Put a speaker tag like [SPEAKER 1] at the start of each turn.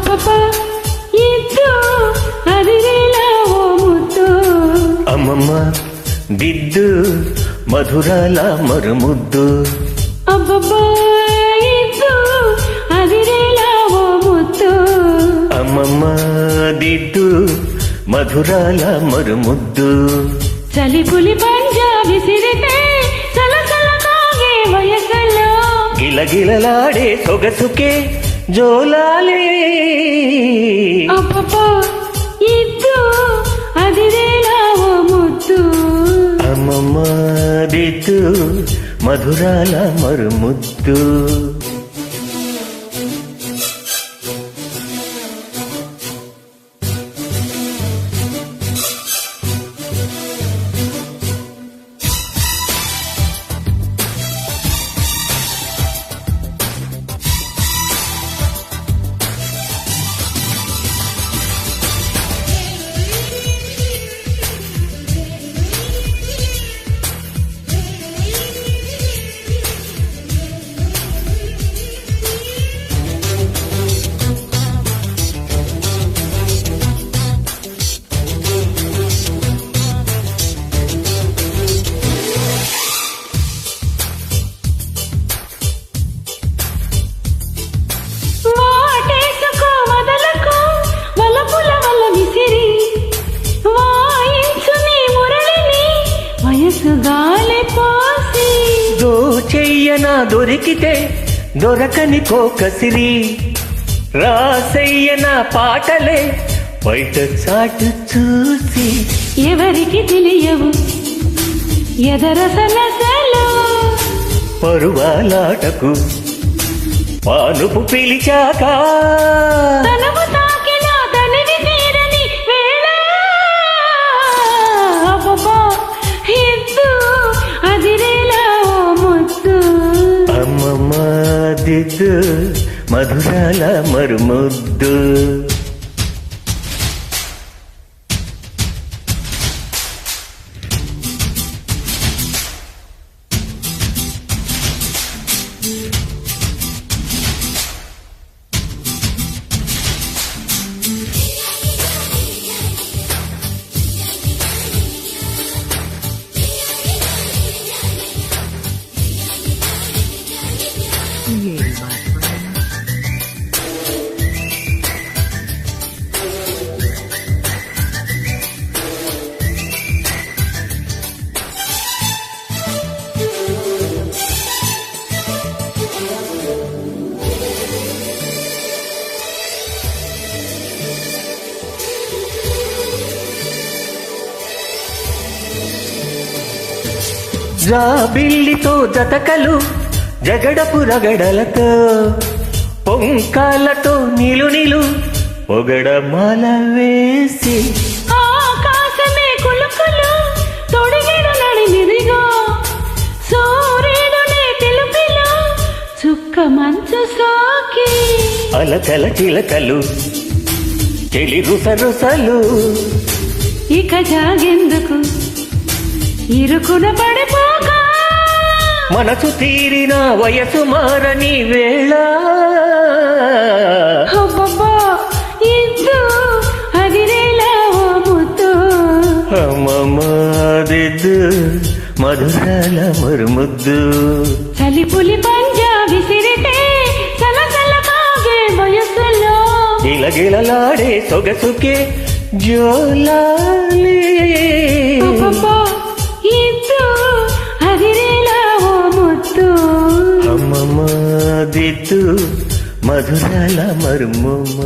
[SPEAKER 1] ఇద్దు అదిరేలా ఓ ముద్దు
[SPEAKER 2] అమ్మమ్మ దిద్దు మధురాల మరుముద్దు
[SPEAKER 1] అబ్బబ్బా ఇద్దు అదిరేలా ఓ ముద్దు
[SPEAKER 2] అమ్మమ్మ దిద్దు మధురాల మరుముద్దు
[SPEAKER 1] చలి పులి పంజా విసిరితే సలసల కాగే వయసులో
[SPEAKER 2] గిలగిలలాడే సొగసుకే జోలాలే
[SPEAKER 1] అబ్బబ్బా ఇద్దు అదిరేలా ఓ ముద్దు
[SPEAKER 2] అమ్మమ్మ దిద్దు మధురాల మరుముద్దు దోచెయ్యనా దొరికితే దొరకని కోకసిరి రాసయ్యనా పాటలే బయట చాటు చూసి
[SPEAKER 1] ఎవరికి తెలియవు ఎదరసనసలు
[SPEAKER 2] పరువాలాటకు పానుపు పిలిచాక
[SPEAKER 1] తనము తాకిన తనివి తీరని వేళ అబ్బబ్బా ఇద్దు అదిరేలా ఓ ముద్దు
[SPEAKER 2] అమ్మమ్మ దిద్దు మధురాల మరుముద్దు జాబిల్లితో జతకలు జగడపు రగడలతో పొంకాలతో నిలు పొగడమాల వేసి
[SPEAKER 1] ఆకాశమే కులుకులు తొడిగిడు నడిమిదిగో సూర్యుడునే తెలుపిలో చుక్క మంచు సోకి
[SPEAKER 2] అలకల చిలకలు చెలి రుసరుసలు
[SPEAKER 1] ఇక జాగెందుకు ఇరుకున పడిపోక
[SPEAKER 2] మనసు తీరిన వయసు మారని వేళ
[SPEAKER 1] అబ్బబ్బా ఇద్దు అదిరేలా ఓ ముద్దు
[SPEAKER 2] అమ్మమ్మ దిద్దు మధురాల మరుముద్దు
[SPEAKER 1] చలి పులి పంజా విసిరితే సలసల కాగే వయసులో
[SPEAKER 2] గిలగిలలాడే సొగసుకే జోలాలే
[SPEAKER 1] అబ్బబ్బా ఇద్దు అదిరేలా ఓ ముద్దు
[SPEAKER 2] అమ్మమ్మ దిద్దు మధురాల మరుమమ్మ